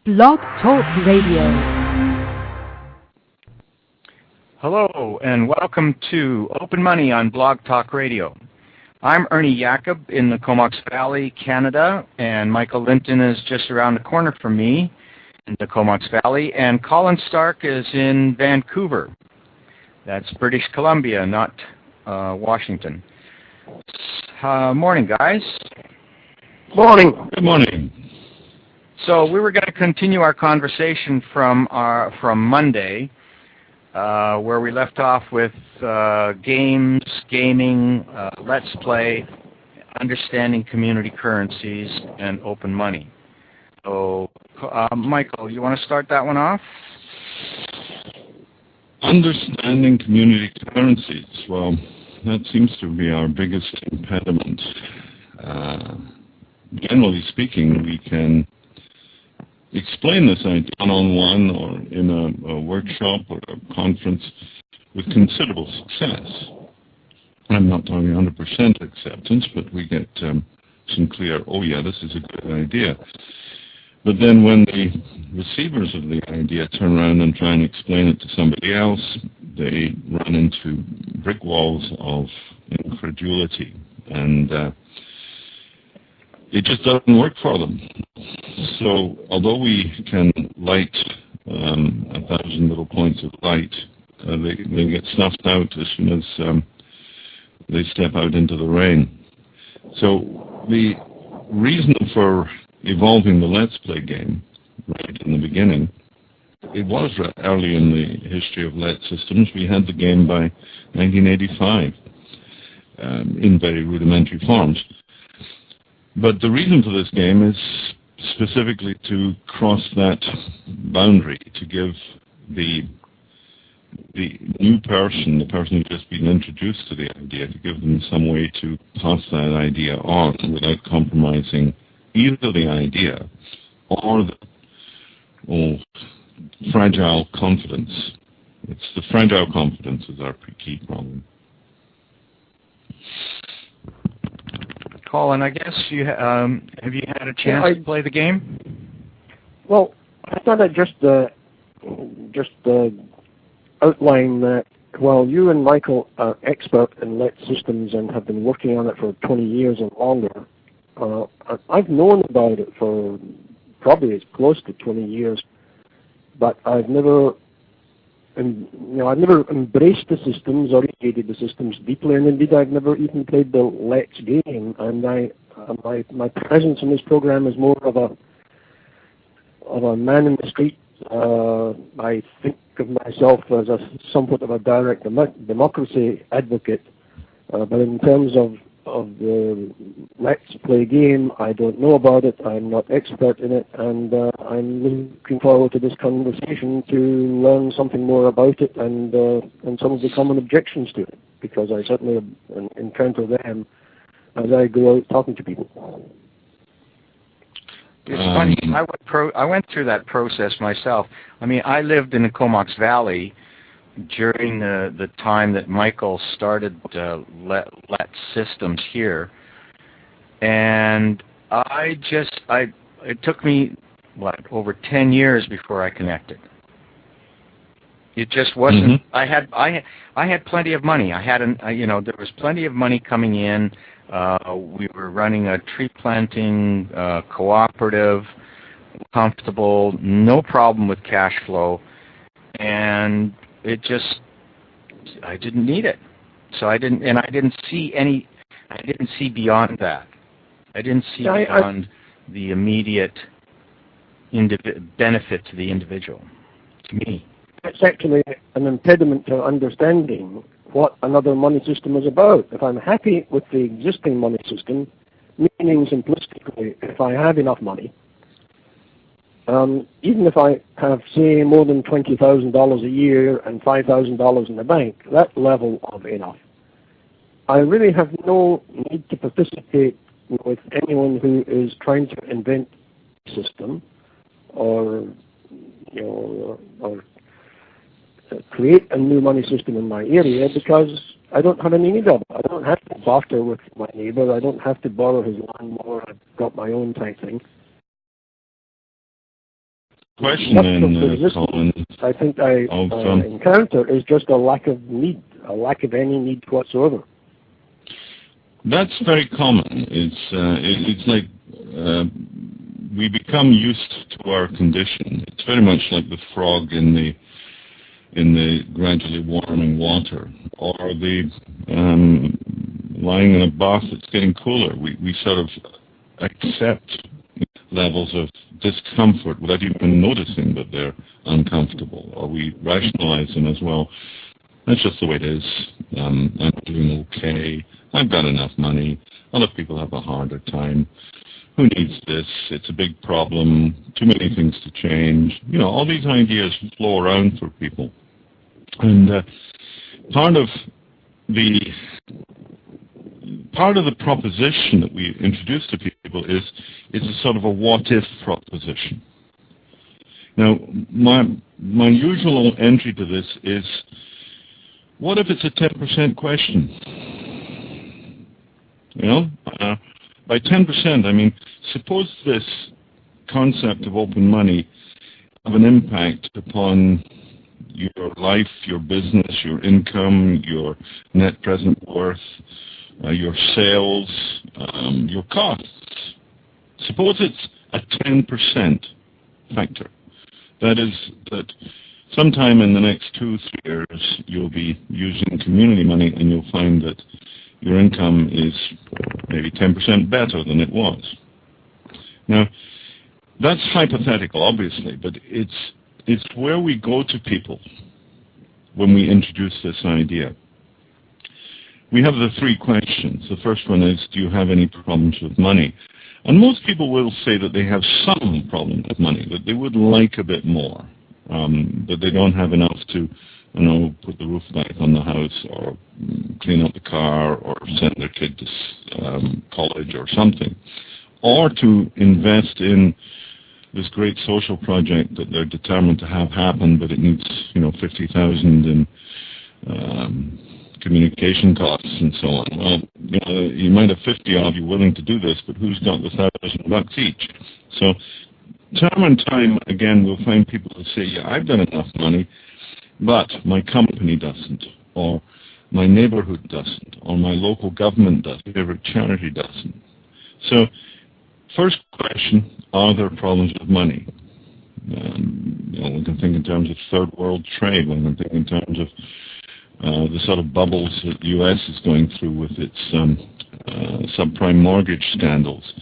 Blog Talk Radio. Hello, and welcome to Open Money on Blog Talk Radio. I'm Ernie Jacob in the Comox Valley, Canada, and Michael Linton is just around the corner from me in the Comox Valley, and Colin Stark is in Vancouver. That's British Columbia, not Washington. Morning, guys. Morning. Good morning. So we were going to continue our conversation from Monday, where we left off with games, gaming, Let's Play, understanding community currencies, and open money. So, Michael, you want to start that one off? Understanding community currencies. Well, that seems to be our biggest impediment. Generally speaking, we can explain this idea one-on-one or in a workshop or a conference with considerable success. I'm not talking 100% acceptance, but we get some clear, oh yeah, this is a good idea. But then when the receivers of the idea turn around and try and explain it to somebody else, they run into brick walls of incredulity, and it just doesn't work for them. So although we can light 1,000 little points of light, they get snuffed out as soon as they step out into the rain. So the reason for evolving the Let's Play game right in the beginning, it was early in the history of Let systems. We had the game by 1985 in very rudimentary forms. But the reason for this game is specifically to cross that boundary, to give the new person, the person who's just been introduced to the idea, to give them some way to pass that idea on without compromising either the idea or the fragile confidence. It's the fragile confidence is our key problem. Colin, I guess you have you had a chance to play the game? Well, I thought I'd just outline that while you and Michael are expert in Let systems and have been working on it for 20 years and longer, I've known about it for probably as close to 20 years, but I've never embraced the systems or educated the systems deeply, and indeed I've never even played the Let's game. And my presence in this program is more of a man in the street. I think of myself as somewhat of a direct democracy advocate, but in terms of the Let's Play game, I don't know about it, I'm not expert in it, and I'm looking forward to this conversation to learn something more about it and some of the common objections to it, because I certainly encounter them as I go out talking to people. It's funny, I went through that process myself. I mean, I lived in the Comox Valley during the time that Michael started Let systems here, and it took me over 10 years before I connected. It just wasn't. Mm-hmm. I had plenty of money. There was plenty of money coming in. We were running a tree planting cooperative, comfortable, no problem with cash flow, and I didn't need it. So I didn't see beyond that. I didn't see beyond the immediate benefit to the individual, to me. It's actually an impediment to understanding what another money system is about. If I'm happy with the existing money system, meaning simplistically, if I have enough money, even if I have, say, more than $20,000 a year and $5,000 in the bank, that level of enough, I really have no need to participate with anyone who is trying to invent a system or create a new money system in my area, because I don't have any need of it. I don't have to barter with my neighbor. I don't have to borrow his lawnmower. I've got my own type thing. question then, Colin. I think I encounter is just a lack of need, a lack of any need whatsoever. That's very common. It's like we become used to our condition. It's very much like the frog in the gradually warming water, or the lying in a bath that's getting cooler. We sort of accept levels of discomfort without even noticing that they're uncomfortable, or we rationalize them as well. That's just the way it is. I'm doing okay. I've got enough money. Other people have a harder time. Who needs this? It's a big problem. Too many things to change. You know, all these ideas flow around for people. And part of the proposition that we introduce to people is a sort of a what-if proposition. Now, my usual entry to this is, what if it's a 10% question? You know, by 10%, I mean, suppose this concept of open money have an impact upon your life, your business, your income, your net present worth, your sales, your costs. Suppose it's a 10% factor. That is that sometime in the next 2-3 years, you'll be using community money and you'll find that your income is maybe 10% better than it was. Now, that's hypothetical, obviously, but it's where we go to people when we introduce this idea. We have the 3 questions. The first one is, do you have any problems with money? And most people will say that they have some problems with money, that they would like a bit more, that they don't have enough to, you know, put the roof back on the house, or clean up the car, or send their kid to college or something, or to invest in this great social project that they're determined to have happen, but it needs, you know, 50,000 in communication costs and so on. Well, you know, you might have 50 of you willing to do this, but who's got the $1,000 each? So, time and time again, we'll find people who say, yeah, I've got enough money, but my company doesn't, or my neighborhood doesn't, or my local government doesn't, my favorite charity doesn't. So, first question, are there problems with money? You know, we can think in terms of third world trade, we can think in terms of the sort of bubbles that the U.S. is going through with its subprime mortgage scandals.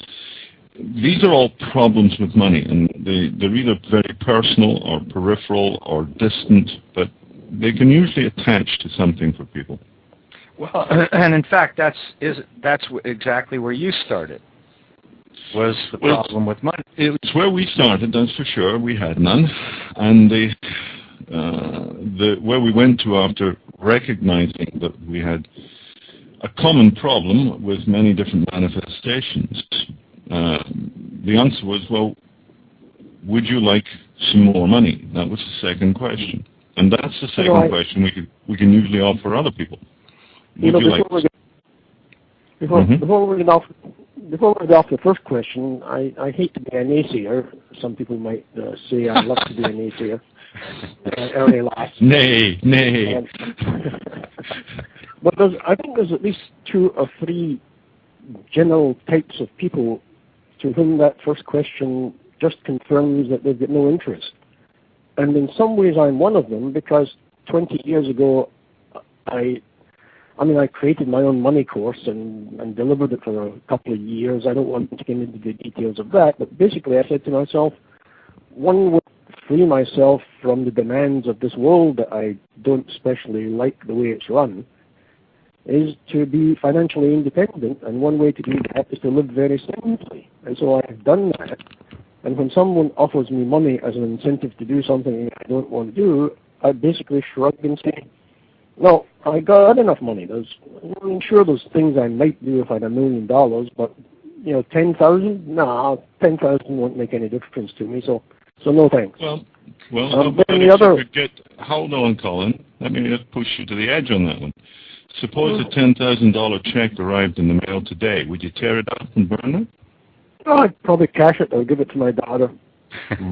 These are all problems with money, and they're either very personal or peripheral or distant, but they can usually attach to something for people. Well, and in fact, that's exactly where you started, was the problem with money. It's where we started, that's for sure. We had none. And where we went to after recognizing that we had a common problem with many different manifestations, the answer was, well, would you like some more money? That was the second question. And that's the second question we can usually offer other people. Before we get off the first question, I hate to be a naysayer. Some people might say I love to be a naysayer. Early last. Nay. But I think there's at least 2 or 3 general types of people to whom that first question just confirms that they've got no interest. And in some ways I'm one of them, because 20 years ago I created my own money course and delivered it for a couple of years. I don't want to get into the details of that, but basically I said to myself, one way to free myself from the demands of this world that I don't especially like the way it's run is to be financially independent, and one way to do that is to live very simply. And so I've done that. And when someone offers me money as an incentive to do something I don't want to do, I basically shrug and say, no, I got enough money. I'm sure there's things I might do if I had $1 million, but, you know, 10,000? Nah, 10,000 won't make any difference to me, so no thanks. Well, hold on, Colin. Let me just push you to the edge on that one. Suppose a $10,000 check arrived in the mail today. Would you tear it up and burn it? Oh, I'd probably cash it or give it to my daughter.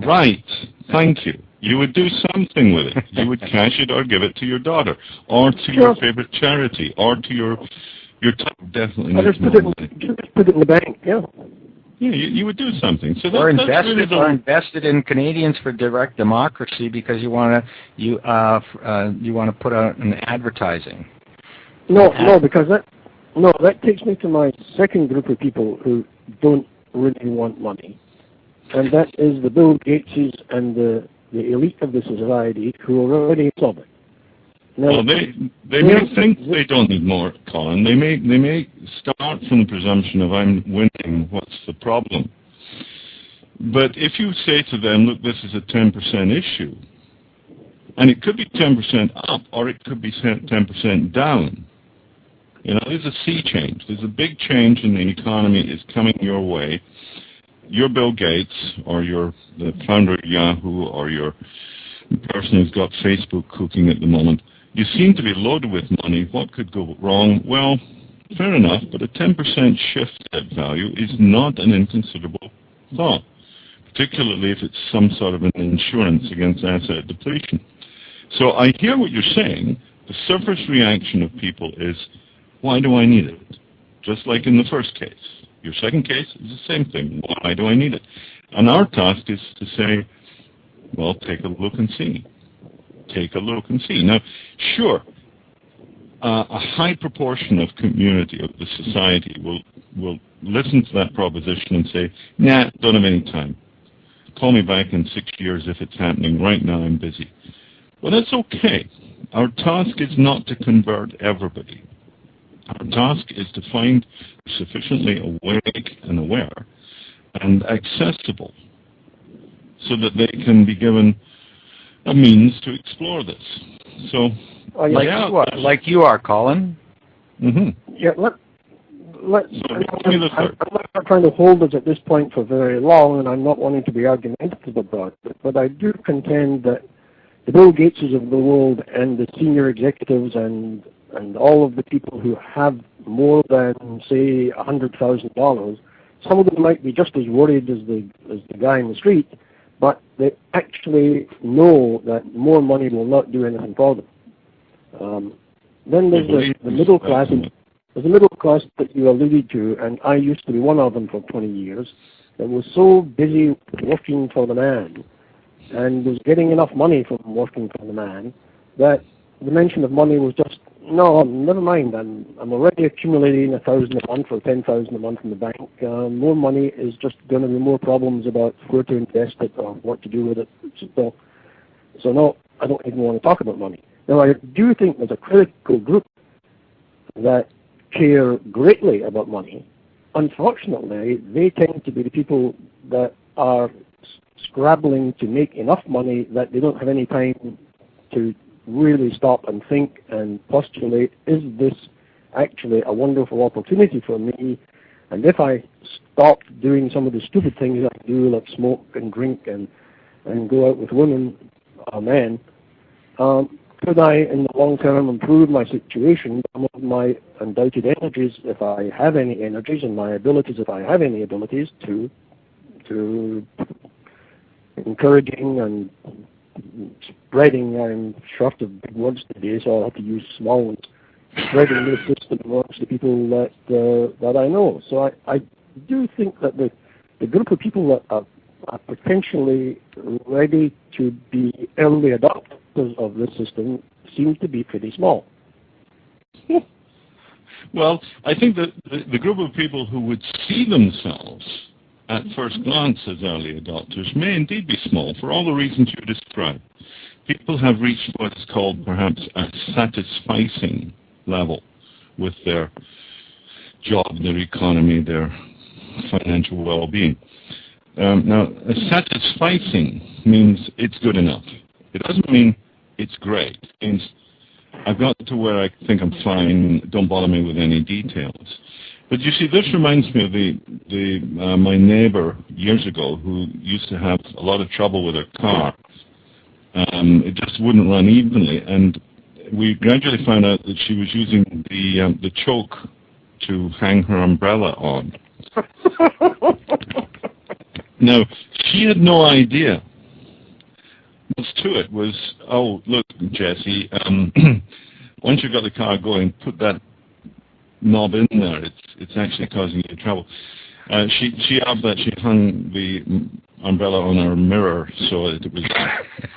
Right. Thank you. You would do something with it. You would cash it or give it to your daughter, or to your favorite charity, or to your time. Definitely not. Just put it in the bank. Yeah. Yeah, you would do something. So or invested in Canadians for Direct Democracy because you want to put out an advertising. No, because that takes me to my second group of people who don't really want money, and that is the Bill Gateses and the elite of the society who are already solving. Now, they may think they don't need more, Colin. They may start from the presumption of I'm winning. What's the problem? But if you say to them, look, this is a 10% issue, and it could be 10% up, or it could be 10% down. There's a sea change. There's a big change in the economy is coming your way. You're Bill Gates, or you're the founder of Yahoo, or you're the person who's got Facebook cooking at the moment. You seem to be loaded with money. What could go wrong? Well, fair enough, but a 10% shift at value is not an inconsiderable thought, particularly if it's some sort of an insurance against asset depletion. So I hear what you're saying. The surface reaction of people is, why do I need it? Just like in the first case. Your second case is the same thing. Why do I need it? And our task is to say, well, take a look and see. Take a look and see. Now, sure, a high proportion of community, of the society, will listen to that proposition and say, nah, don't have any time. Call me back in 6 years if it's happening. Right now I'm busy. Well, that's okay. Our task is not to convert everybody. Our task is to find sufficiently awake and aware and accessible so that they can be given a means to explore this. So, like you are, Colin. Mm-hmm. Yeah. I'm not trying to hold us at this point for very long, and I'm not wanting to be argumentative about it. But I do contend that the Bill Gateses of the world and the senior executives and all of the people who have more than, say, $100,000, some of them might be just as worried as the guy in the street, but they actually know that more money will not do anything for them. Then there's the middle class. There's the middle class that you alluded to, and I used to be one of them for 20 years, that was so busy working for the man and was getting enough money from working for the man that the mention of money was just, no, never mind. I'm already accumulating $1,000 a month or $10,000 a month in the bank. More money is just going to be more problems about where to invest it or what to do with it. So no, I don't even want to talk about money. Now, I do think there's a critical group that care greatly about money. Unfortunately, they tend to be the people that are scrabbling to make enough money that they don't have any time to really stop and think and postulate, is this actually a wonderful opportunity for me? And if I stop doing some of the stupid things I do, like smoke and drink and go out with women or men, could I, in the long term, improve my situation? Some of my undoubted energies, if I have any energies, and my abilities, if I have any abilities, to encouraging and spreading, I'm short of big words today, so I'll have to use small ones, spreading this system amongst the people that I know. So I do think that the group of people that are potentially ready to be early adopters of this system seems to be pretty small. Well, I think that the group of people who would see themselves at first glance as early adopters may indeed be small for all the reasons you described. People have reached what is called perhaps a satisficing level with their job, their economy, their financial well-being. Now, satisficing means it's good enough. It doesn't mean it's great. It means I've got to where I think I'm fine, don't bother me with any details. But you see, this reminds me of my neighbor years ago who used to have a lot of trouble with her car. It just wouldn't run evenly, and we gradually found out that she was using the choke to hang her umbrella on. Now, she had no idea. What's to it was, oh, look, Jesse, once you've got the car going, put that knob in there. It's actually causing you trouble. She had that. She hung the umbrella on her mirror so that it was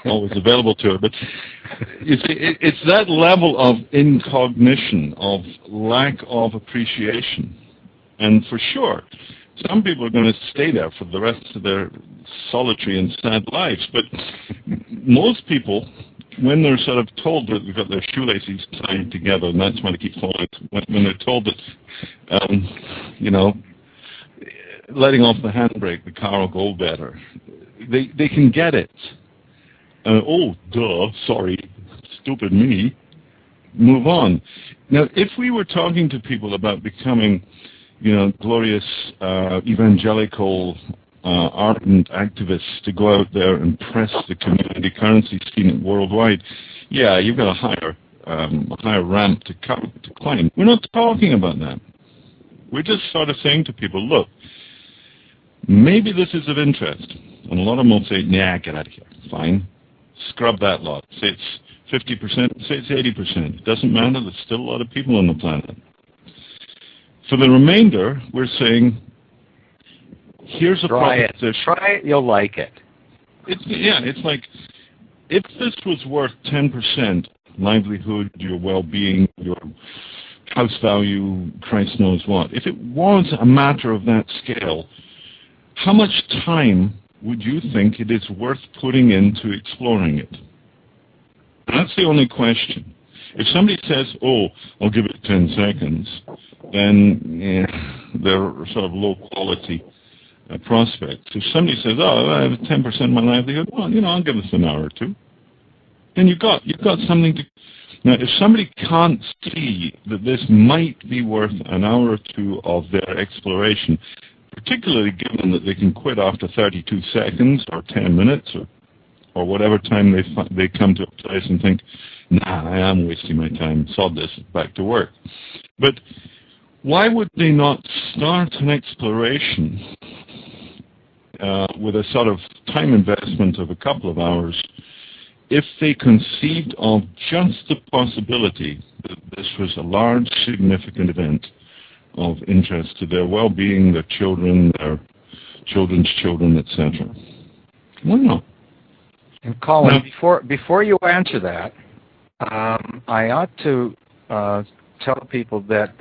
always available to her. But you see, it's that level of incognition, of lack of appreciation. And for sure, some people are going to stay there for the rest of their solitary and sad lives. But most people, when they're sort of told that they've got their shoelaces tied together, and that's why they keep falling, when they're told that, letting off the handbrake, the car will go better, they can get it. Oh, duh, sorry, stupid me. Move on. Now, if we were talking to people about becoming, glorious evangelical ardent activists to go out there and press the community currency scene worldwide, yeah, you've got a higher ramp to climb. We're not talking about that. We're just sort of saying to people, look, maybe this is of interest. And a lot of them will say, nah, get out of here. Fine. Scrub that lot. Say it's 50%, say it's 80%. It doesn't matter. There's still a lot of people on the planet. For the remainder, we're saying, here's a proposition. Try it, you'll like it. It's like, if this was worth 10%, livelihood, your well-being, your house value, Christ knows what, if it was a matter of that scale, how much time would you think it is worth putting into exploring it? That's the only question. If somebody says, oh, I'll give it 10 seconds, then they're sort of low-quality prospects. If somebody says, oh, I have 10% of my livelihood, well, I'll give this an hour or two. Then you've got something to... Now, if somebody can't see that this might be worth an hour or two of their exploration, particularly given that they can quit after 32 seconds or 10 minutes or whatever time they come to a place and think, nah, I am wasting my time, sod this, back to work. But why would they not start an exploration with a sort of time investment of a couple of hours if they conceived of just the possibility that this was a large, significant event of interest to their well-being, their children, their children's children, etc.? Why not? And Colin, before you answer that, I ought to tell people that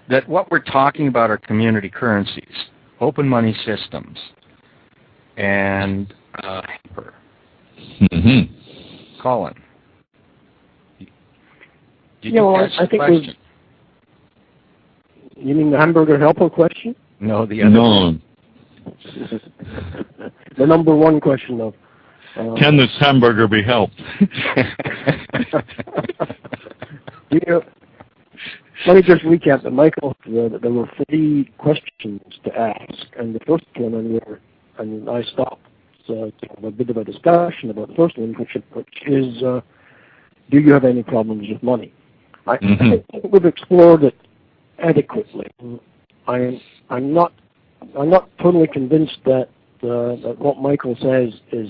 that what we're talking about are community currencies, open money systems, and hamper. Mm-hmm. Colin, did you catch the question? You mean the hamburger helper question? No, the other one. The number one question of... can this hamburger be helped? Let me just recap that, Michael. There were 3 questions to ask, and the first one, and I stopped to have a bit of a discussion about the first one, which is, do you have any problems with money? I think we've explored it adequately. I'm not totally convinced that what Michael says is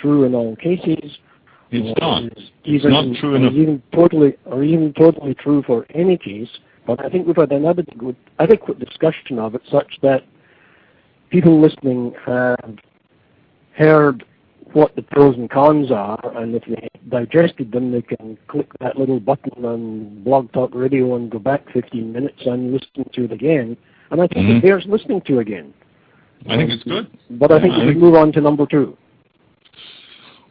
true in all cases. It's not. It's not true enough. Even totally true for any case. But I think we've had an adequate discussion of it, such that people listening have heard what the pros and cons are, and if they digested them, they can click that little button on BlogTalkRadio and go back 15 minutes and listen to it again. And I think it bears listening to again. I think it's good. But I think we should move on to number 2.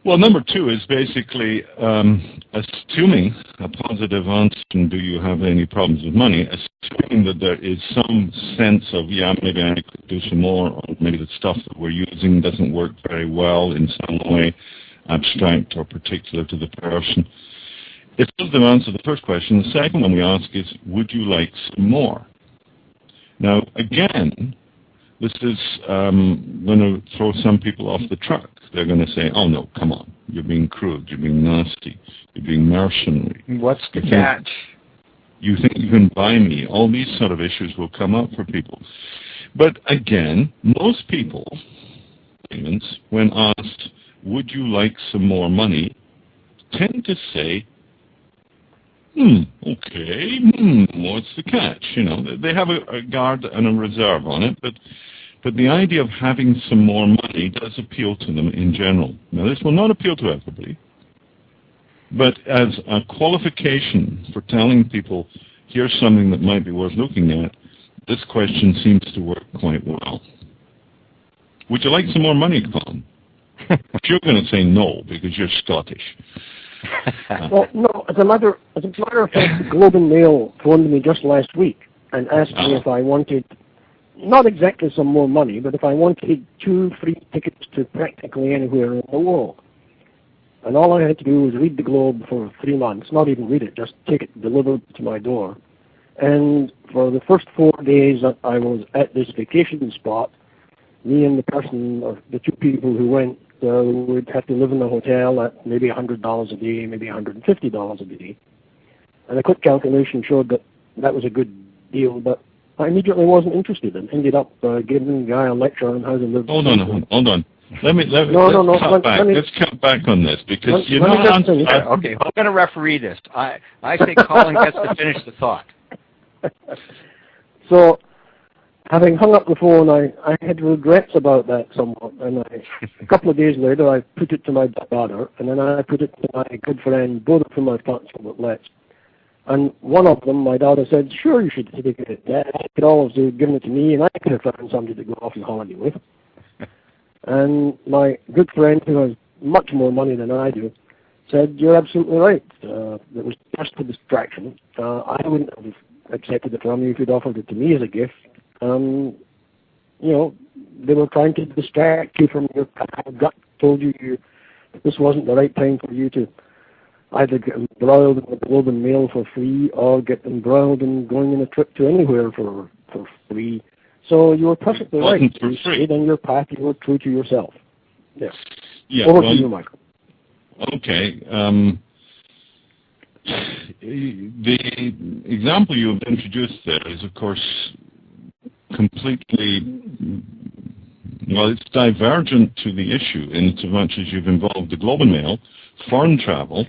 Well, number 2 is basically assuming a positive answer, do you have any problems with money, assuming that there is some sense of, yeah, maybe I could do some more, or maybe the stuff that we're using doesn't work very well in some way, abstract or particular to the person. If positive answer to the first question, the second one we ask is, would you like some more? Now, again, this is going to throw some people off the truck. They're going to say, oh, no, come on. You're being crude. You're being nasty. You're being mercenary. What's the catch? You think you can buy me? All these sort of issues will come up for people. But again, most people, when asked, would you like some more money, tend to say, okay, what's the catch? You know, they have a guard and a reserve on it, but the idea of having some more money does appeal to them in general. Now, this will not appeal to everybody, but as a qualification for telling people, here's something that might be worth looking at, this question seems to work quite well. Would you like some more money, Colin? You're going to say no because you're Scottish. Well, no. As a matter of fact, the Globe and Mail phoned me just last week and asked me if I wanted, not exactly some more money, but if I wanted 2 free tickets to practically anywhere in the world. And all I had to do was read the Globe for 3 months, not even read it, just take it delivered to my door. And for the first 4 days that I was at this vacation spot, me and the person, or the 2 people who went, would have to live in a hotel at maybe $100 a day, maybe $150 a day. And a quick calculation showed that that was a good deal, but I immediately wasn't interested and ended up giving the guy a lecture on how to live. Hold on. Let's cut back on this because you're not answering. Okay, I'm going to referee this. I say Colin gets to finish the thought. So, having hung up the phone, I had regrets about that somewhat, and a couple of days later I put it to my daughter, and then I put it to my good friend, both of whom I thought at Let's. And one of them, my daughter said, sure, you should take it. Dad, I could always have given it to me, and I could have found somebody to go off on holiday with. And my good friend, who has much more money than I do, said, you're absolutely right. It was just a distraction. I wouldn't have accepted it from you if you'd offered it to me as a gift. You know, they were trying to distract you from your gut, told you this wasn't the right time for you to either get embroiled in the Globe and Mail for free or get embroiled in going on a trip to anywhere for free. So you were perfectly right. You stayed on your path. You were true to yourself. Yes. Yeah. Over to you, Michael. Okay. The example you have introduced there is, of course, completely, well, it's divergent to the issue in so much as you've involved the Globe and Mail, foreign travel,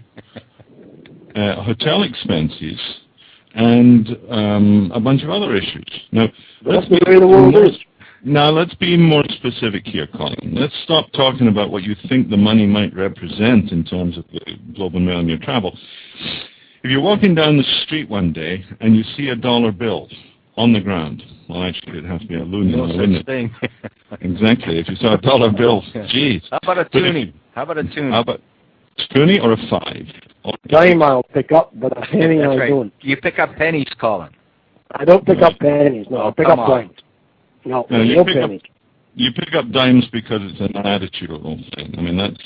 hotel expenses, and a bunch of other issues. Now, let's be more specific here, Colin. Let's stop talking about what you think the money might represent in terms of the Globe and Mail and your travel. If you're walking down the street one day and you see a dollar bill on the ground, well, actually, it'd have to be a loony, wouldn't it? Thing. Exactly. If you saw a dollar bill, geez. How about a toonie? How about a toonie or a 5? Dime I'll pick up, but a penny I don't. You pick up pennies, Colin. I don't pick up pennies. No, I pick up dimes. No pennies. You pick up dimes because it's an attitudinal thing. I mean, that's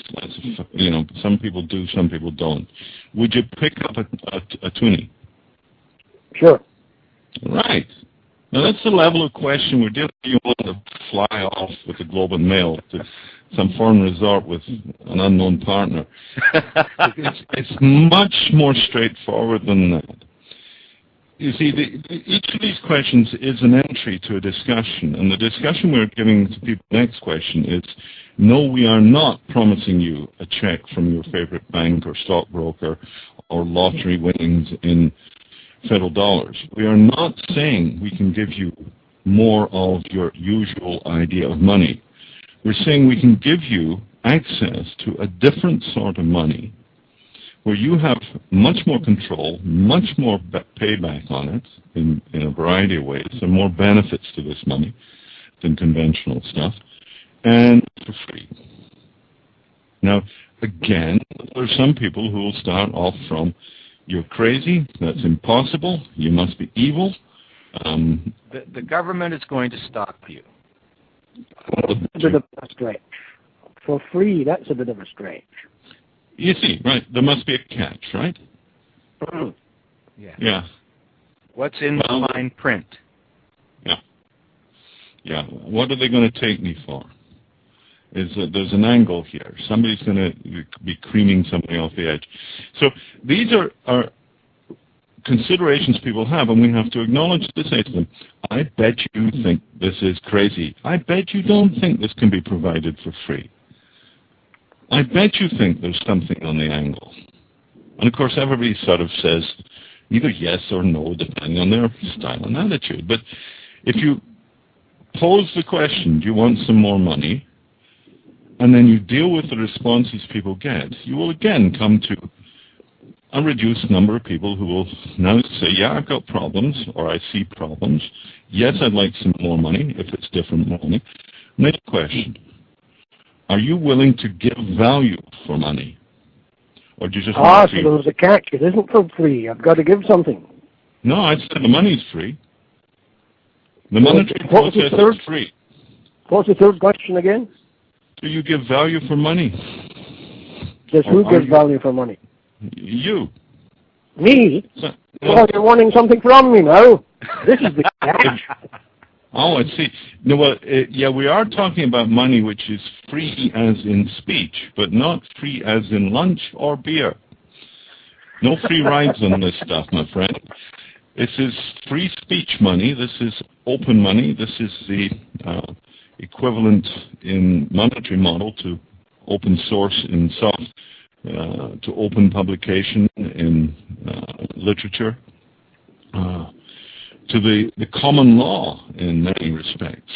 you know, some people do, some people don't. Would you pick up a toonie? Sure. Right. Now that's the level of question we're dealing with. You want to fly off with the Globe and Mail to some foreign resort with an unknown partner. It's much more straightforward than that. You see, each of these questions is an entry to a discussion, and the discussion we're giving to people next question is, no, we are not promising you a check from your favorite bank or stockbroker or lottery winnings in federal dollars. We are not saying we can give you more of your usual idea of money. We're saying we can give you access to a different sort of money where you have much more control, much more payback on it in a variety of ways, and more benefits to this money than conventional stuff, and for free. Now, again, there are some people who will start off from, you're crazy, that's impossible, you must be evil. The government is going to stop you. That's a bit of a stretch. For free, that's a bit of a stretch. You see, right, there must be a catch, right? Yeah. What's in the fine print? Yeah. What are they going to take me for? There's an angle here. Somebody's going to be creaming somebody off the edge. So these are considerations people have, and we have to acknowledge to say to them, I bet you think this is crazy. I bet you don't think this can be provided for free. I bet you think there's something on the angle. And of course, everybody sort of says either yes or no, depending on their style and attitude. But if you pose the question, do you want some more money? And then you deal with the responses people get, you will again come to a reduced number of people who will now say, yeah, I've got problems, or I see problems. Yes, I'd like some more money, if it's different money. Next question. Are you willing to give value for money? Or do you just want to... so there's a catch. It isn't for free. I've got to give something. No, I said the money's free. The monetary process is free. What's the third question again? Do you give value for money? Does who gives value for money? You. Me? So, well, you're wanting something from me now. This is the catch. Oh, I see. No, well, yeah, we are talking about money which is free as in speech, but not free as in lunch or beer. No free rides on this stuff, my friend. This is free speech money. This is open money. This is the equivalent in monetary model to open source in soft, to open publication in literature, to the common law in many respects.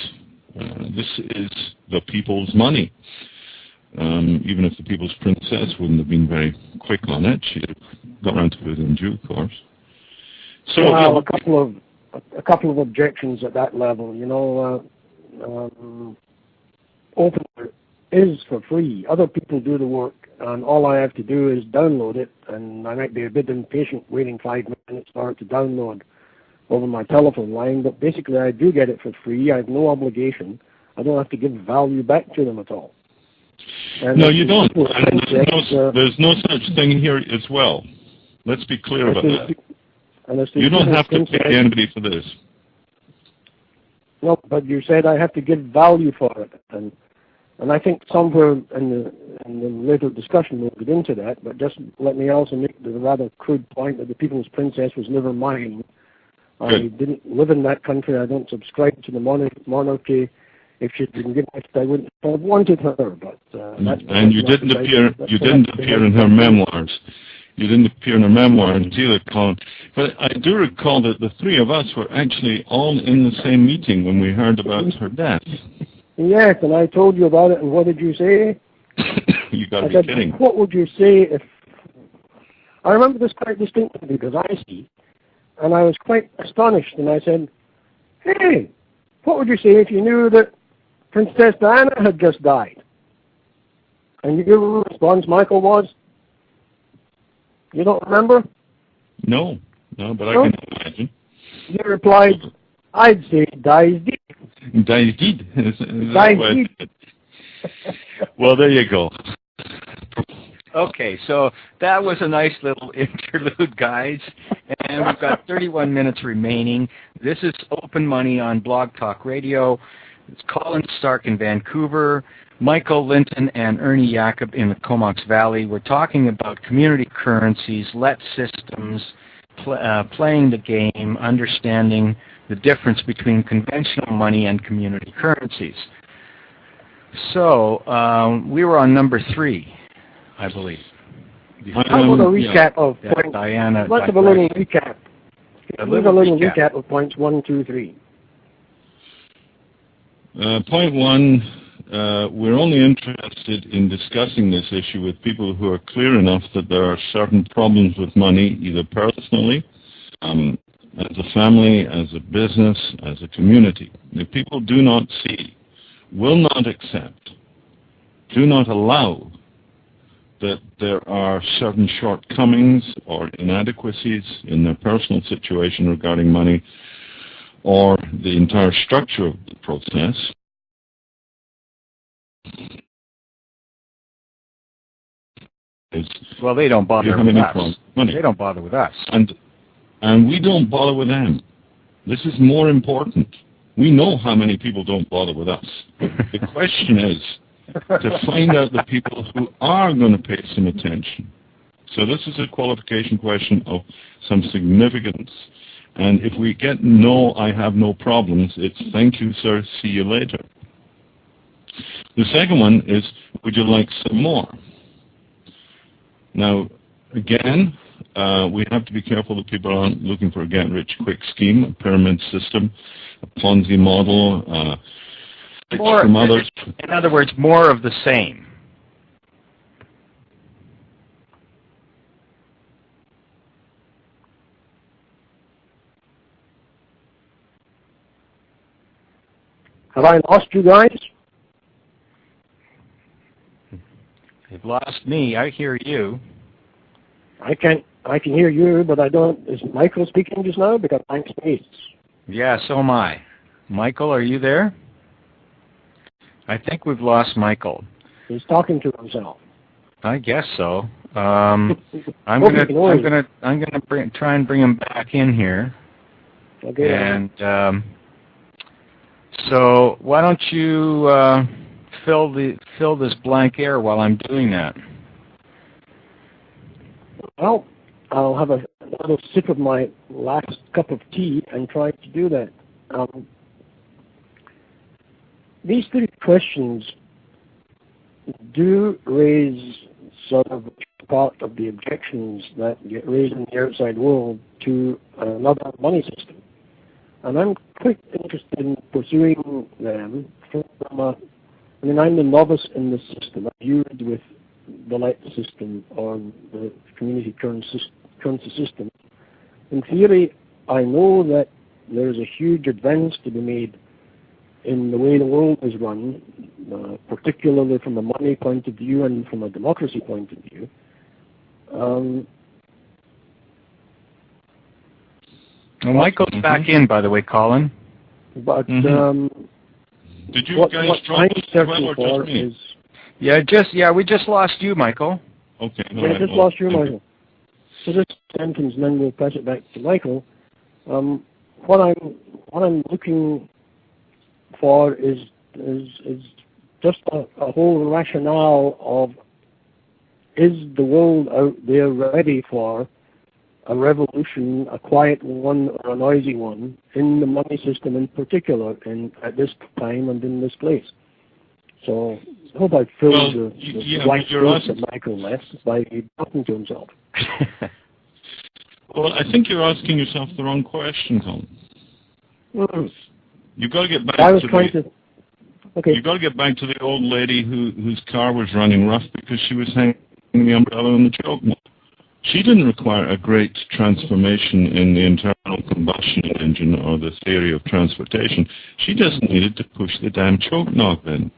This is the people's money. Even if the People's Princess wouldn't have been very quick on it, she got around to it in due course. So well, a couple of objections at that level. You know, open is for free. Other people do the work, and all I have to do is download it. And I might be a bit impatient waiting 5 minutes for it to download over my telephone line, but basically I do get it for free. I have no obligation. I don't have to give value back to them at all. And no, you don't. There's no such thing here as well. Let's be clear about that. You don't have to pay anybody for this. No, but you said I have to give value for it, and I think somewhere in the later discussion we'll get into that. But just let me also make the rather crude point that the People's Princess was never mine. I didn't live in that country. I don't subscribe to the monarchy. If she didn't give it, I wouldn't have wanted her. But and you didn't appear. You didn't appear in her memoirs. You didn't appear in her memoirs either, Colin. But I do recall that the three of us were actually all in the same meeting when we heard about her death. Yes, and I told you about it. And what did you say? You got to be kidding. What would you say if? I remember this quite distinctly because I see. And I was quite astonished, and I said, hey, what would you say if you knew that Princess Diana had just died? And your response, Michael, was, you don't remember? No, but I can imagine. You replied, I'd say dies deed. Dies deed? Dies deed. Well, there you go. Okay, so that was a nice little interlude, guys, and we've got 31 minutes remaining. This is Open Money on Blog Talk Radio. It's Colin Stark in Vancouver, Michael Linton and Ernie Jacob in the Comox Valley. We're talking about community currencies, let systems, playing the game, understanding the difference between conventional money and community currencies. So we were on number 3. I believe. How about a recap of points? Diana. Let's have a little recap. A little recap of points 1, 2, 3. Point 1, we're only interested in discussing this issue with people who are clear enough that there are certain problems with money, either personally, as a family, as a business, as a community. If people do not see, will not accept, do not allow that there are certain shortcomings or inadequacies in their personal situation regarding money or the entire structure of the process. Well, they don't bother with us. They don't bother with us. And we don't bother with them. This is more important. We know how many people don't bother with us. The question is, to find out the people who are going to pay some attention So this is a qualification question of some significance. And if we get no, I have no problems, it's thank you, sir, see you later. The second one is, would you like some more? Now, again, we have to be careful that people aren't looking for a get-rich-quick scheme, a pyramid system, a Ponzi model, from others. In other words, more of the same. Have I lost you guys? You've lost me. I hear you. I can hear you, but I don't. Is Michael speaking just now? Because I'm space. Yeah, so am I. Michael, are you there? I think we've lost Michael. He's talking to himself. I guess so. I'm gonna try and bring him back in here. Okay. And so why don't you fill this blank air while I'm doing that? Well, I'll have a little sip of my last cup of tea and try to do that. These three questions do raise sort of part of the objections that get raised in the outside world to another money system. And I'm quite interested in pursuing them from I'm the novice in this system. I've used with the LET system or the community currency system. In theory, I know that there's a huge advance to be made in the way the world is run, particularly from a money point of view and from a democracy point of view. Well, Michael's back in, by the way, Colin. But did you guys what I'm searching for is... we just lost you, Michael. Okay. No, I just lost you, Michael. So this sentence, and then we'll pass it back to Michael. What I'm looking for is just a whole rationale of, is the world out there ready for a revolution, a quiet one or a noisy one, in the money system in particular, at this time and in this place? So I hope I filled the white space that Michael left by talking to himself. Well, I think you're asking yourself the wrong question, Colin. You've got to get back You've got to get back to the old lady whose car was running rough because she was hanging the umbrella on the choke knob. She didn't require a great transformation in the internal combustion engine or the theory of transportation. She just needed to push the damn choke knob in.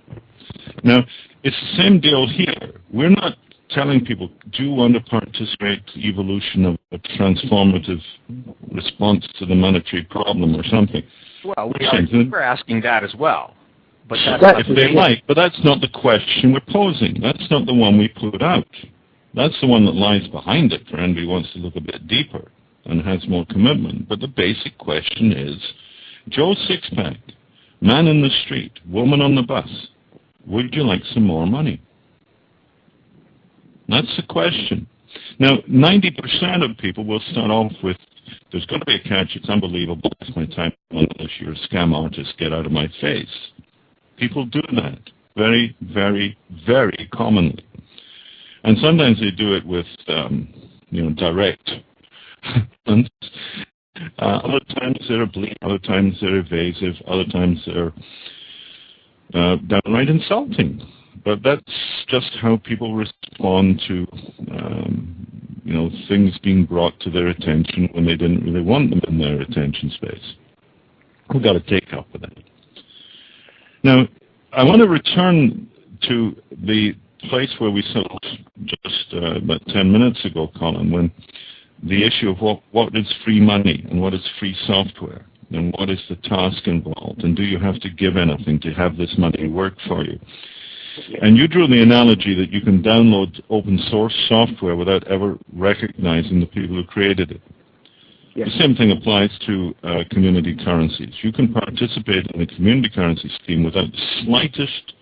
Now, it's the same deal here. We're not telling people, do you want to participate in the evolution of a transformative response to the monetary problem or something? Well, we're asking that as well. But that's if they like, but that's not the question we're posing. That's not the one we put out. That's the one that lies behind it for anybody who wants to look a bit deeper and has more commitment. But the basic question is, Joe Sixpack, man in the street, woman on the bus, would you like some more money? That's the question. Now, 90% of people will start off with, there's going to be a catch, it's unbelievable, it's my time on this, you're a scam artist, get out of my face. People do that very, very, very commonly. And sometimes they do it with, direct. And, other times they're oblique, other times they're evasive, other times they're downright insulting. But that's just how people respond to, things being brought to their attention when they didn't really want them in their attention space. We've got to take up with that. Now, I want to return to the place where we settled just about 10 minutes ago, Colin, when the issue of what is free money and what is free software and what is the task involved and do you have to give anything to have this money work for you? And you drew the analogy that you can download open source software without ever recognizing the people who created it. Yes. The same thing applies to community currencies. You can participate in a community currency scheme without the slightest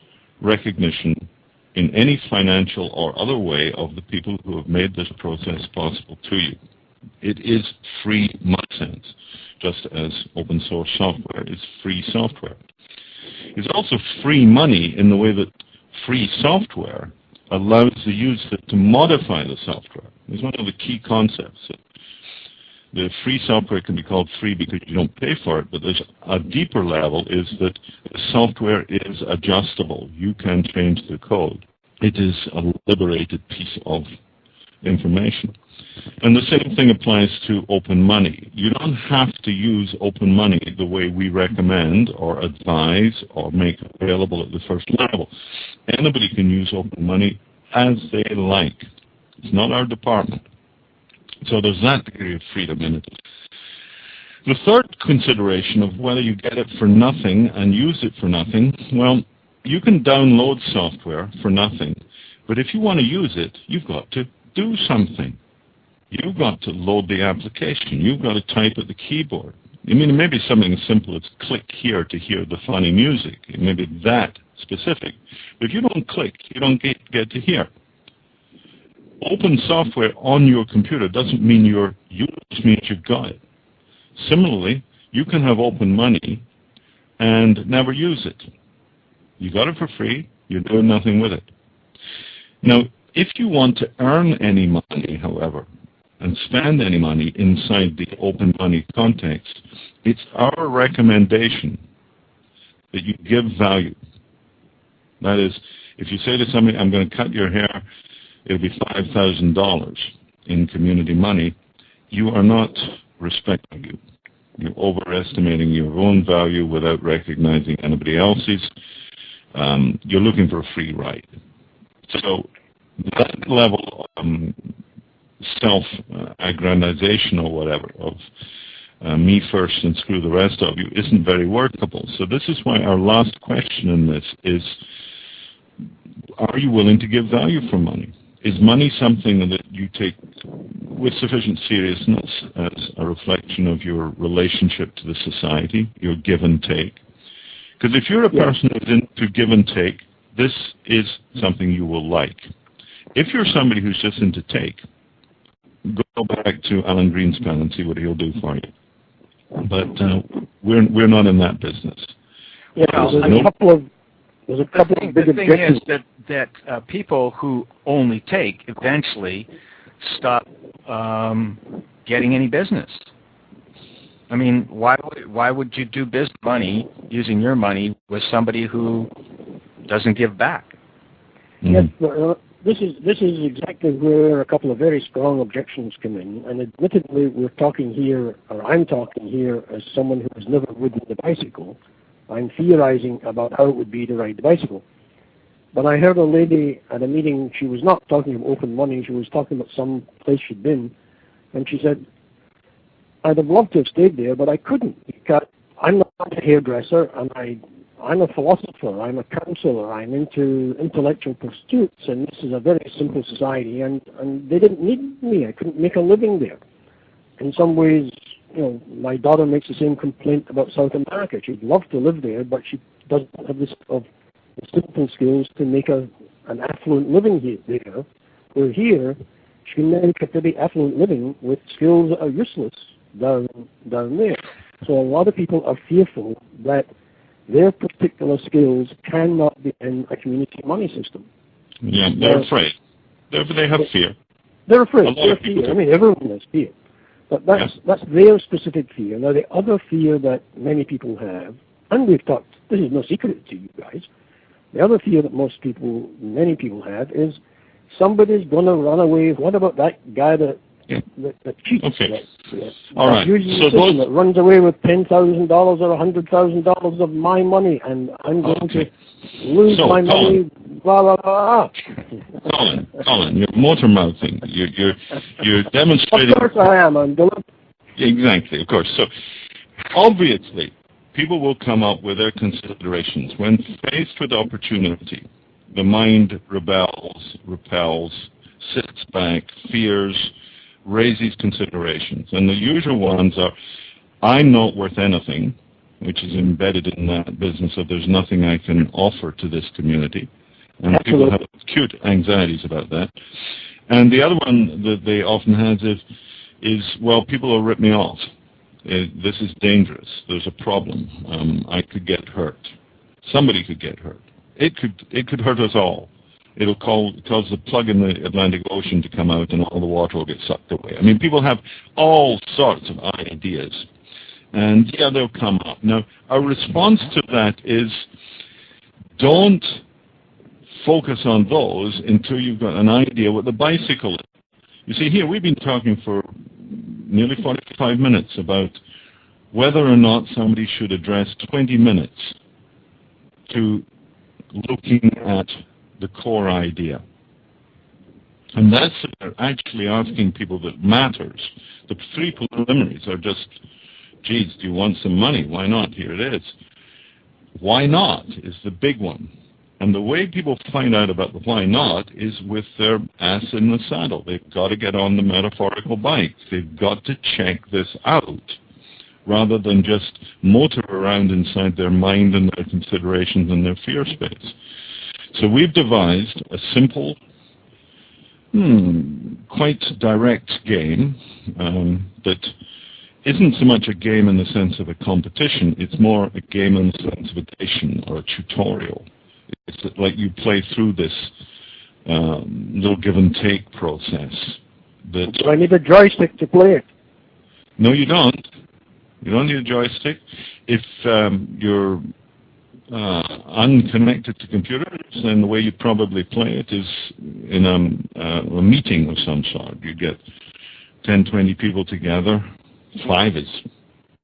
recognition in any financial or other way of the people who have made this process possible to you. It is free money sense, just as open source software is free software. It's also free money in the way that free software allows the user to modify the software. It's one of the key concepts. The free software can be called free because you don't pay for it, but there's a deeper level is that the software is adjustable. You can change the code. It is a liberated piece of information. And the same thing applies to open money. You don't have to use open money the way we recommend or advise or make available at the first level. Anybody can use open money as they like. It's not our department. So there's that degree of freedom in it. The third consideration of whether you get it for nothing and use it for nothing, well, you can download software for nothing, but if you want to use it, you've got to do something. You've got to load the application. You've got to type at the keyboard. I mean, it may be something as simple as click here to hear the funny music. It may be that specific. But if you don't click, you don't get to hear. Open software on your computer doesn't mean you're used, it means you've got it. Similarly, you can have open money and never use it. You got it for free, you're doing nothing with it. Now, if you want to earn any money, however, and spend any money inside the open money context, it's our recommendation that you give value. That is, if you say to somebody, I'm going to cut your hair, it'll be $5,000 in community money, you are not respecting you. You're overestimating your own value without recognizing anybody else's. You're looking for a free ride. So that level of self-aggrandization or whatever of me first and screw the rest of you isn't very workable. So this is why our last question in this is, are you willing to give value for money? Is money something that you take with sufficient seriousness as a reflection of your relationship to the society, your give and take? Because if you're a person who's into give and take, this is something you will like. If you're somebody who's just into take, go back to Alan Greenspan and see what he'll do for you. But we're not in that business. Yeah, there's a couple of big objections. The thing is that people who only take eventually stop getting any business. I mean, why would you do business money using your money with somebody who doesn't give back? Yes, this is exactly where a couple of very strong objections come in. And admittedly, we're talking here, or I'm talking here, as someone who has never ridden the bicycle. I'm theorizing about how it would be to ride the bicycle. But I heard a lady at a meeting, she was not talking about open money, she was talking about some place she'd been, and she said, I'd have loved to have stayed there, but I couldn't, because I'm not a hairdresser, and I'm a philosopher, I'm a counselor, I'm into intellectual pursuits, and this is a very simple society, and they didn't need me, I couldn't make a living there. In some ways, you know, my daughter makes the same complaint about South America. She'd love to live there, but she doesn't have the simple skills to make an affluent living there. Where here, she can make a pretty affluent living with skills that are useless down there. So a lot of people are fearful that their particular skills cannot be in a community money system. Yeah, they're afraid. They have fear. They're afraid. They're fear. I mean, everyone has fear. But that's their specific fear. Now, the other fear that many people have, and we've talked, this is no secret to you guys, the other fear that many people have is somebody's going to run away. What about that guy that cheats? Okay. All right. So that runs away with $10,000 or $100,000 of my money, and I'm going to lose my money. Blah blah blah. Colin, you're motor mouthing. You're demonstrating. Of course I am. I'm deliberate. Exactly. Of course. So obviously, people will come up with their considerations when faced with opportunity. The mind rebels, repels, sits back, fears, raises considerations, and the usual ones are, I'm not worth anything, which is embedded in that business of there's nothing I can offer to this community. And people have acute anxieties about that. And the other one that they often have is well, people will rip me off. This is dangerous. There's a problem. I could get hurt. Somebody could get hurt. It could hurt us all. It'll cause the plug in the Atlantic Ocean to come out and all the water will get sucked away. I mean, people have all sorts of ideas. And yeah, they'll come up. Now, our response to that is don't focus on those until you've got an idea what the bicycle is. You see, here we've been talking for nearly 45 minutes about whether or not somebody should address 20 minutes to looking at the core idea. And that's actually asking people that matters. The three preliminaries are just, geez, do you want some money? Why not? Here it is. Why not is the big one. And the way people find out about the why not is with their ass in the saddle. They've got to get on the metaphorical bike. They've got to check this out rather than just motor around inside their mind and their considerations and their fear space. So we've devised a simple, quite direct game that isn't so much a game in the sense of a competition. It's more a game in the sense of a education or a tutorial. It's like you play through this little give and take process. Do I need a joystick to play it? No, you don't. You don't need a joystick. If you're unconnected to computers, then the way you probably play it is in a meeting of some sort. You get 10, 20 people together. 5 is,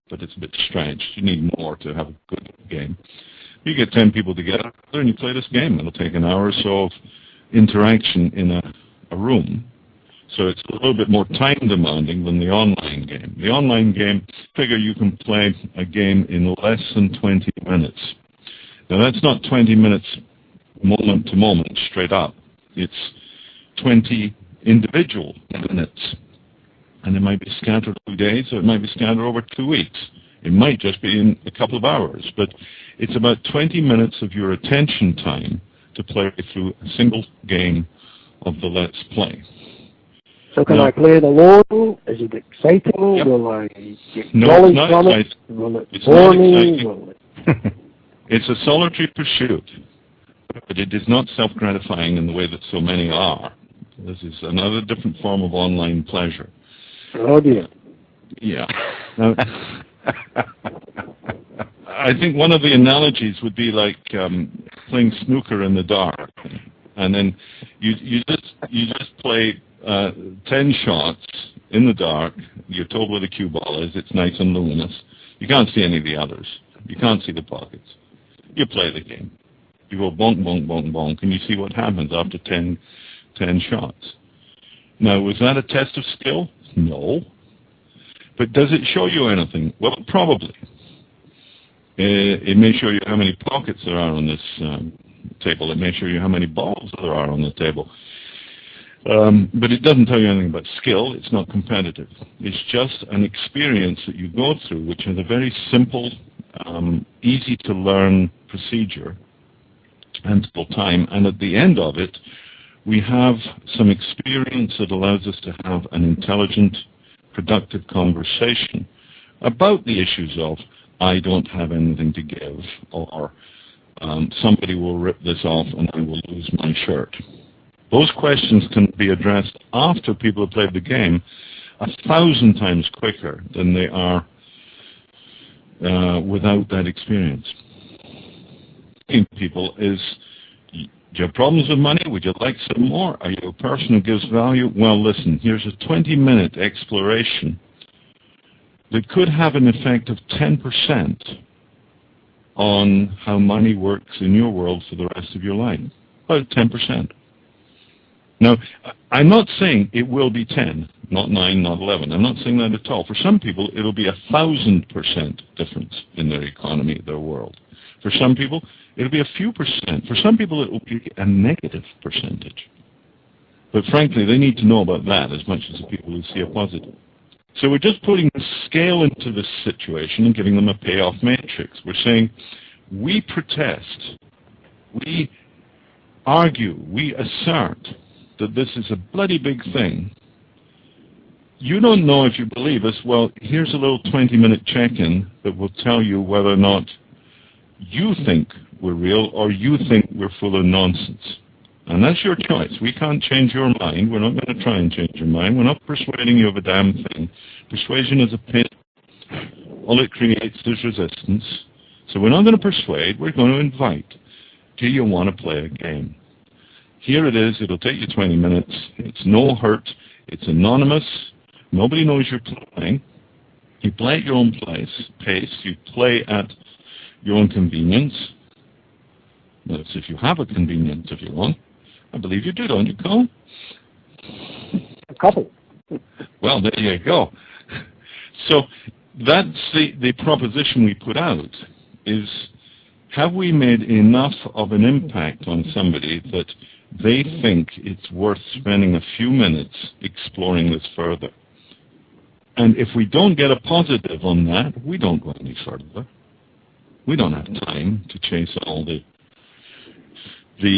but it's a bit stretched. You need more to have a good game. You get 10 people together and you play this game. It'll take an hour or so of interaction in a room. So it's a little bit more time demanding than the online game. The online game, figure you can play a game in less than 20 minutes. Now that's not 20 minutes moment to moment straight up. It's 20 individual minutes. And it might be scattered 2 days or it might be scattered over 2 weeks. It might just be in a couple of hours. But it's about 20 minutes of your attention time to play through a single game of the Let's Play. So can I play it alone? Is it exciting? Yep. Will I get No, jolly it's not from it? exciting. Will it It's bore not me? exciting. It's a solitary pursuit, but it is not self-gratifying in the way that so many are. This is another different form of online pleasure. Oh dear. Yeah. Now, I think one of the analogies would be like playing snooker in the dark, and then you just play 10 shots in the dark. You're told where the cue ball is. It's nice and luminous. You can't see any of the others. You can't see the pockets. You play the game. You go bonk, bonk, bonk, bonk, and you see what happens after 10 shots. Now, was that a test of skill? No. But does it show you anything? Well, probably. It may show you how many pockets there are on this table. It may show you how many balls there are on the table. But it doesn't tell you anything about skill. It's not competitive. It's just an experience that you go through, which is a very simple, easy-to-learn procedure and time. And at the end of it, we have some experience that allows us to have an intelligent, productive conversation about the issues of I don't have anything to give, or somebody will rip this off and I will lose my shirt. Those questions can be addressed after people have played the game 1,000 times quicker than they are without that experience. People is, do you have problems with money? Would you like some more? Are you a person who gives value? Well, listen, here's a 20-minute exploration that could have an effect of 10% on how money works in your world for the rest of your life. About 10%. Now, I'm not saying it will be 10, not 9, not 11. I'm not saying that at all. For some people, it'll be 1,000% difference in their economy, their world. For some people, it'll be a few percent. For some people, it will be a negative percentage. But frankly, they need to know about that as much as the people who see a positive. So we're just putting scale into this situation and giving them a payoff matrix. We're saying, we protest. We argue, we assert that this is a bloody big thing, you don't know if you believe us. Well, here's a little 20-minute check-in that will tell you whether or not you think we're real or you think we're full of nonsense. And that's your choice. We can't change your mind. We're not going to try and change your mind. We're not persuading you of a damn thing. Persuasion is a pain. All it creates is resistance. So we're not going to persuade. We're going to invite. Do you want to play a game? Here it is. It'll take you 20 minutes. It's no hurt. It's anonymous. Nobody knows you're playing. You play at your own pace. You play at your own convenience. That's if you have a convenience, if you want. I believe you do, don't you, Colin? A couple. Well, there you go. So that's the proposition we put out, is have we made enough of an impact on somebody that they think it's worth spending a few minutes exploring this further? And if we don't get a positive on that, we don't go any further. We don't have time to chase all the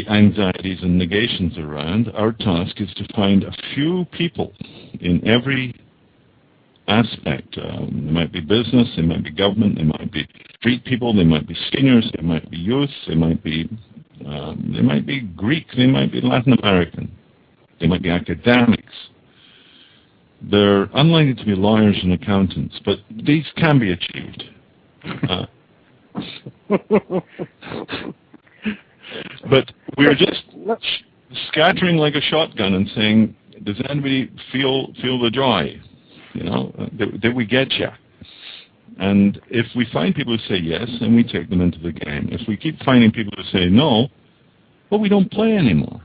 anxieties and negations around. Our task is to find a few people in every aspect. They might be business, they might be government, they might be street people, they might be seniors, they might be youth, they might be Greek, they might be Latin American, they might be academics. They're unlikely to be lawyers and accountants, but these can be achieved. But we're just scattering like a shotgun and saying, does anybody feel the joy? You know, did we get you? And if we find people who say yes, then we take them into the game. If we keep finding people who say no, well, we don't play anymore.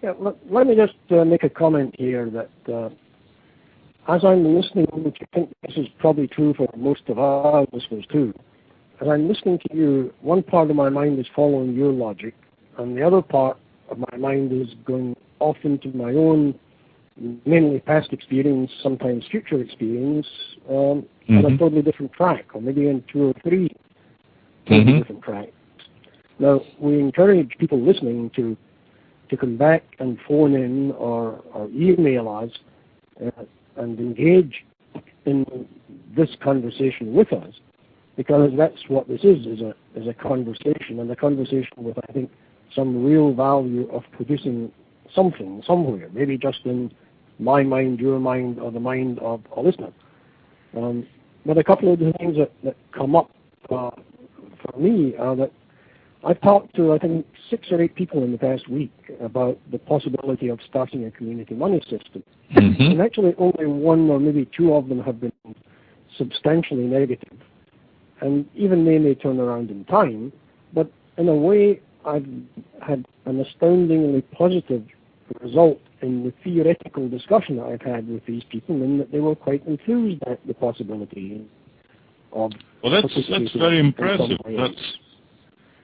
Yeah, let me just make a comment here that as I'm listening, which I think this is probably true for most of our listeners too, as I'm listening to you, one part of my mind is following your logic, and the other part of my mind is going off into my own, mainly past experience, sometimes future experience, on a totally different track, or maybe in 2 or 3 totally different tracks. Now, we encourage people listening to come back and phone in or email us and engage in this conversation with us, because that's what this is a conversation, and a conversation with, I think, some real value of producing something somewhere, maybe just in my mind, your mind, or the mind of a listener. But a couple of the things that come up for me are that I've talked to, I think, 6 or 8 people in the past week about the possibility of starting a community money system. And actually only 1 or maybe 2 of them have been substantially negative. And even they may turn around in time, but in a way I've had an astoundingly positive result in the theoretical discussion that I've had with these people, in that they were quite enthused at the possibility of... Well, that's very impressive.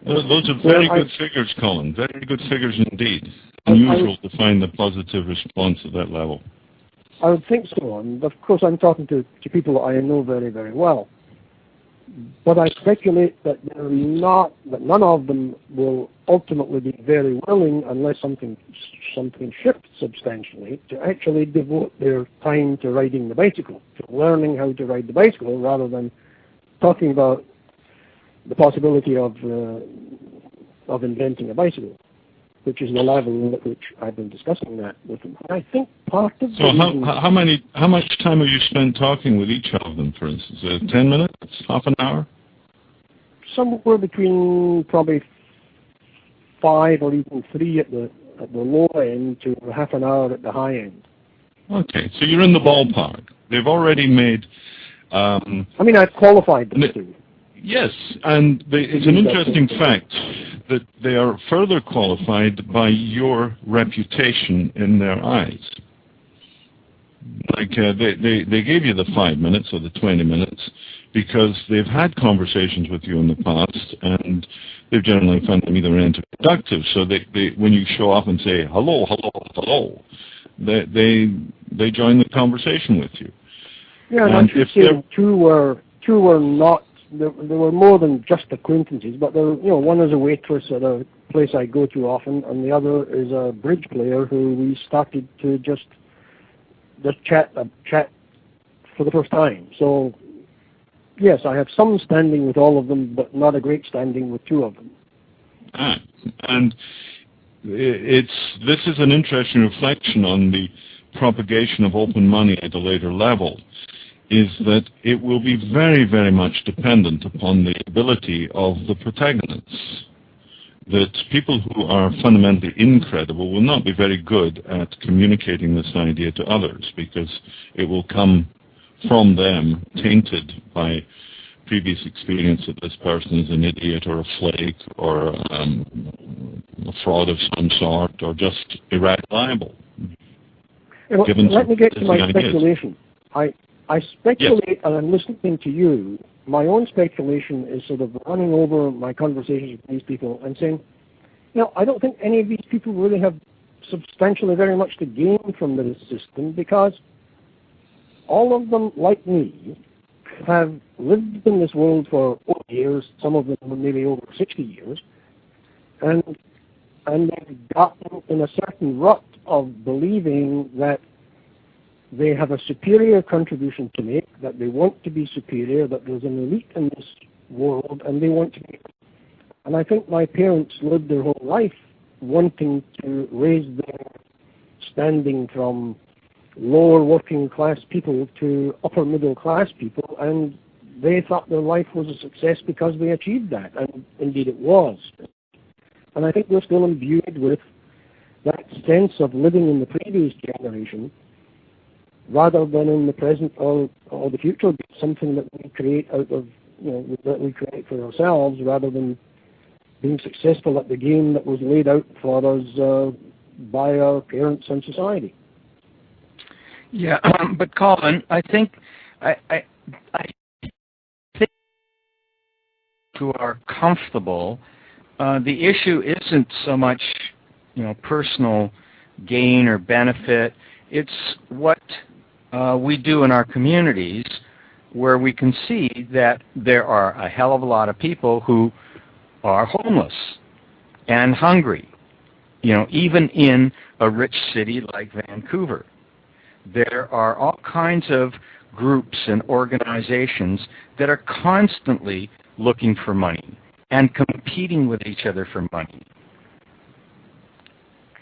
Those are very good figures, Colin. Very good figures indeed. Unusual to find a positive response at that level. I would think so, and of course I'm talking to people that I know very, very well. But I speculate that none of them will ultimately be very willing, unless something shifts substantially, to actually devote their time to riding the bicycle, to learning how to ride the bicycle, rather than talking about the possibility of inventing a bicycle, which is the level at which I've been discussing that with them. And I think part of so how much time have you spent talking with each of them, for instance? 10 minutes, half an hour? Somewhere between probably 5 or even 3 at the low end to half an hour at the high end. Okay, so you're in the ballpark. They've already made... I've qualified them too. Yes, and it's an interesting fact that they are further qualified by your reputation in their eyes. Like they gave you the 5 minutes or the 20 minutes because they've had conversations with you in the past, and they've generally found them either productive. So they when you show up and say hello, hello, hello, they join the conversation with you. Yeah, and if 2 were not there were more than just acquaintances, but one is a waitress at a place I go to often, and the other is a bridge player who we started to just chat for the first time. So yes, I have some standing with all of them, but not a great standing with two of them. And this is an interesting reflection on the propagation of open money at a later level, is that it will be very, very much dependent upon the ability of the protagonists. That people who are fundamentally incredible will not be very good at communicating this idea to others, because it will come from them, tainted by previous experience that this person is an idiot or a flake or a fraud of some sort, or just irreliable. Let me get to my speculation. I speculate, and I'm listening to you. My own speculation is sort of running over my conversations with these people and saying, I don't think any of these people really have substantially very much to gain from this system, because all of them, like me, have lived in this world for 40 years, some of them maybe over 60 years, and they've gotten in a certain rut of believing that they have a superior contribution to make, that they want to be superior, that there's an elite in this world, and they want to be. And I think my parents lived their whole life wanting to raise their standing from lower working class people to upper middle class people, and they thought their life was a success because they achieved that, and indeed it was. And I think we're still imbued with that sense of living in the previous generation rather than in the present or the future, something that we create out of, that we create for ourselves, rather than being successful at the game that was laid out for us by our parents and society. Yeah, but Colin, I think who are comfortable, the issue isn't so much, personal gain or benefit. It's what we do in our communities, where we can see that there are a hell of a lot of people who are homeless and hungry, even in a rich city like Vancouver. There are all kinds of groups and organizations that are constantly looking for money and competing with each other for money.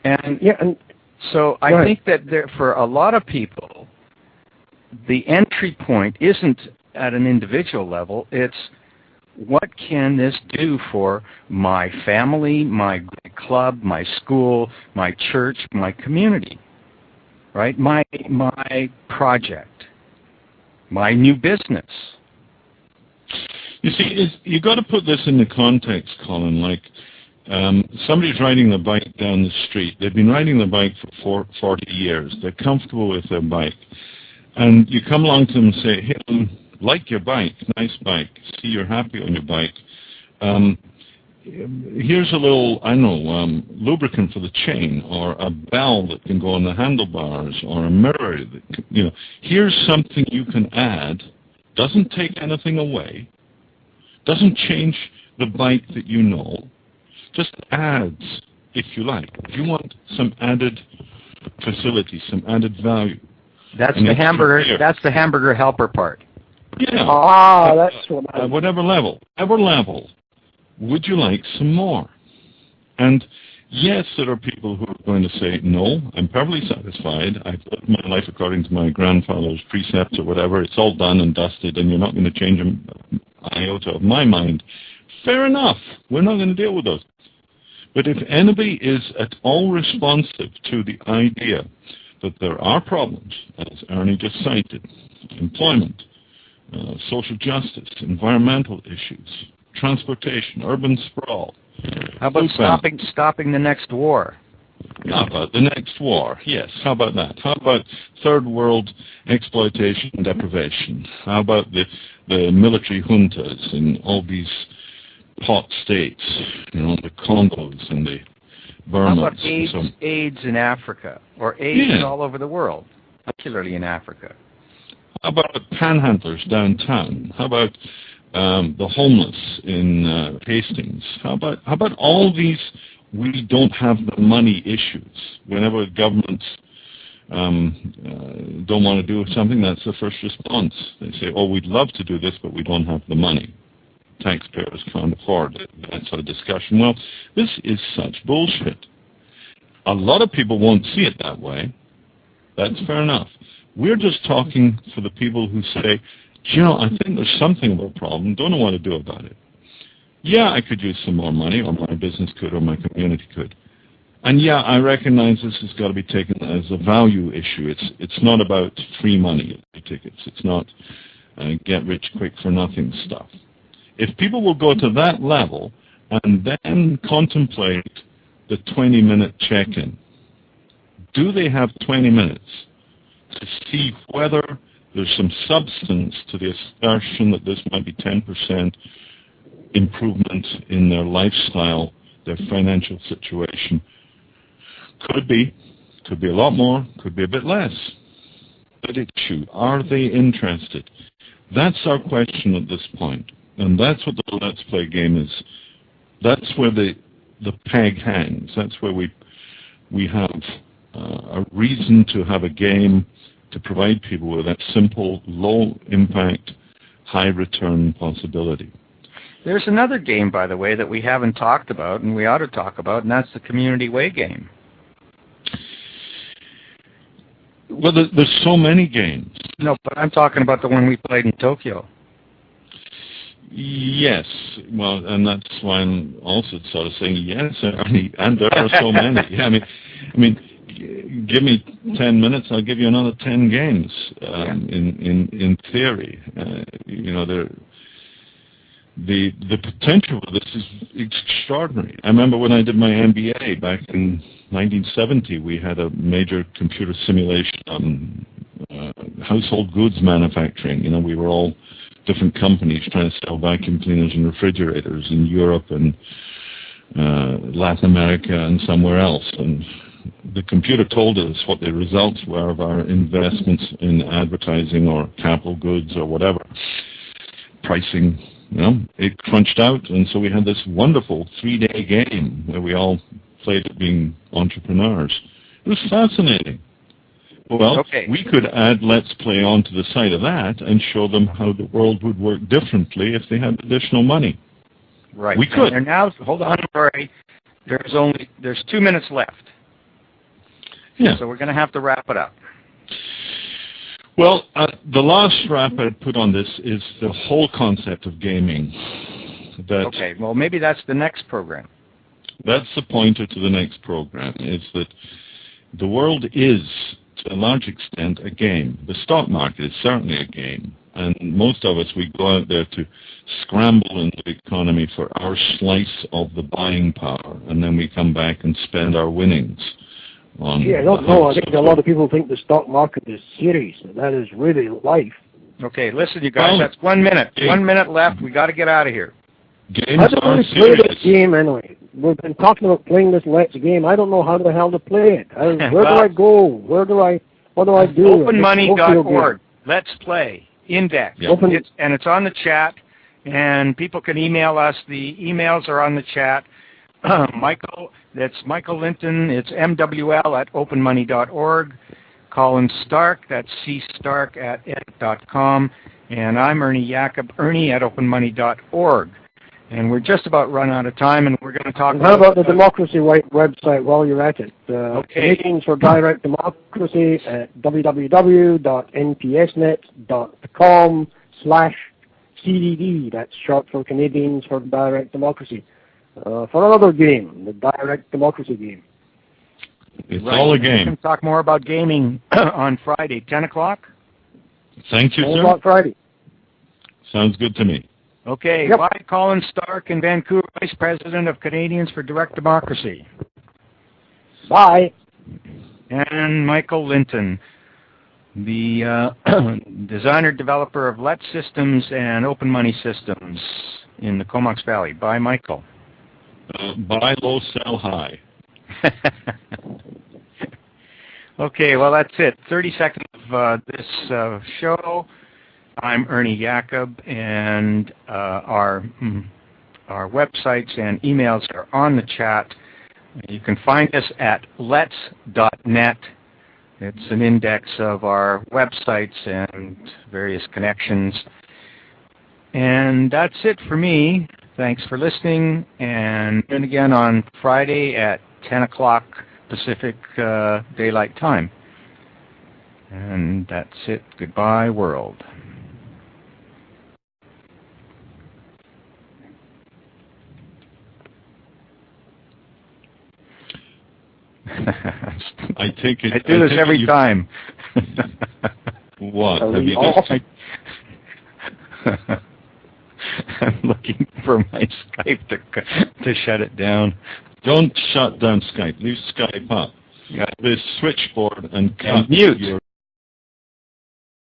And so I think that for a lot of people, the entry point isn't at an individual level. It's, what can this do for my family, my club, my school, my church, my community, right? My project, my new business. You see, you got to put this in the context, Colin. Like, somebody's riding the bike down the street. They've been riding the bike for 40 years. They're comfortable with their bike. And you come along to them and say, hey, like your bike, nice bike. See, you're happy on your bike. Here's a little, lubricant for the chain, or a bell that can go on the handlebars, or a mirror. Here's something you can add. Doesn't take anything away. Doesn't change the bike that you know. Just adds, if you like. If you want some added facility, some added value. That's the hamburger. That's the hamburger helper part. Yeah. That's what at whatever level, would you like some more? And yes, there are people who are going to say, no, I'm perfectly satisfied. I've lived my life according to my grandfather's precepts or whatever. It's all done and dusted, and you're not going to change an iota of my mind. Fair enough. We're not going to deal with those. But if anybody is at all responsive to the idea that there are problems, as Ernie just cited, employment, social justice, environmental issues, transportation, urban sprawl. How about stopping the next war? How about the next war? Yes, how about that? How about third world exploitation and deprivation? How about the military juntas in all these pot states, the Congos and the Burmas? How about AIDS in Africa, or AIDS all over the world, particularly in Africa? How about panhandlers downtown? How about the homeless in Hastings? How about all these we don't have the money issues? Whenever governments don't want to do something, that's the first response. They say, oh, we'd love to do this, but we don't have the money. Taxpayers can't afford it. That sort of discussion. Well, this is such bullshit. A lot of people won't see it that way. That's fair enough. We're just talking for the people who say, I think there's something of a problem, don't know what to do about it. Yeah, I could use some more money, or my business could, or my community could. And yeah, I recognize this has got to be taken as a value issue. It's not about free money tickets. It's not get rich quick for nothing stuff. If people will go to that level and then contemplate the 20-minute check-in, do they have 20 minutes to see whether there's some substance to the assertion that this might be 10% improvement in their lifestyle, their financial situation? Could be a lot more, could be a bit less. But are they interested? That's our question at this point. And that's what the Let's Play game is. That's where the peg hangs. That's where we have a reason to have a game to provide people with that simple, low-impact, high-return possibility. There's another game, by the way, that we haven't talked about, and we ought to talk about, and that's the Community Way game. Well, there's so many games. No, but I'm talking about the one we played in Tokyo. Yes, well, and that's why I'm also sort of saying yes, and there are so many. Yeah, I mean, give me 10 minutes, I'll give you another 10 games. In theory, the potential for this is extraordinary. I remember when I did my MBA back in 1970, we had a major computer simulation on household goods manufacturing. We were all different companies trying to sell vacuum cleaners and refrigerators in Europe and Latin America and somewhere else. And the computer told us what the results were of our investments in advertising or capital goods or whatever. Pricing, it crunched out. And so we had this wonderful 3-day game where we all played at being entrepreneurs. It was fascinating. Well, we could add Let's Play onto the side of that and show them how the world would work differently if they had additional money. Right. We could. And now, hold on, Rory. There's 2 minutes left. Yeah. So we're going to have to wrap it up. Well, the last wrap I'd put on this is the whole concept of gaming. Okay. Well, maybe that's the next program. That's the pointer to the next program, is that the world is, to a large extent, a game. The stock market is certainly a game. And most of us, we go out there to scramble in the economy for our slice of the buying power, and then we come back and spend our winnings on... Yeah, I don't know. I think a lot of people think the stock market is serious. That is really life. Okay, listen, you guys, that's 1 minute. 1 minute left. We got to get out of here. Games I don't really play this game anyway. We've been talking about playing this Let's game. I don't know how the hell to play it. Where do I go? What do I do? Openmoney.org. Let's Play. Index. Yep. It's on the chat, and people can email us. The emails are on the chat. Michael, that's Michael Linton. It's MWL@openmoney.org. Colin Stark, that's cstark@ed.com. And I'm Ernie Jacob, Ernie@openmoney.org. And we're just about run out of time, and we're going to talk How about the Democracy website while you're at it? Canadians for Direct Democracy at www.npsnet.com/CDD. That's short for Canadians for Direct Democracy. For another game, the Direct Democracy game. It's all a game. We can talk more about gaming on Friday, 10 o'clock. Thank you, 10 sir. o'clock Friday. Sounds good to me. Okay, Yep. Bye, Colin Stark in Vancouver, Vice President of Canadians for Direct Democracy. Bye. And Michael Linton, the designer, developer of Let Systems and Open Money Systems in the Comox Valley. Bye, Michael. Buy low, sell high. Okay, well, that's it. 30 seconds of this show. I'm Ernie Jacob, and our websites and emails are on the chat. You can find us at lets.net. It's an index of our websites and various connections. And that's it for me. Thanks for listening, and again on Friday at 10 o'clock Pacific Daylight Time. And that's it. Goodbye, world. I take it. I do this every time. What? Are Have we you off? I'm looking for my Skype to shut it down. Don't shut down Skype. Leave Skype up. Yeah. This switchboard and cut mute. your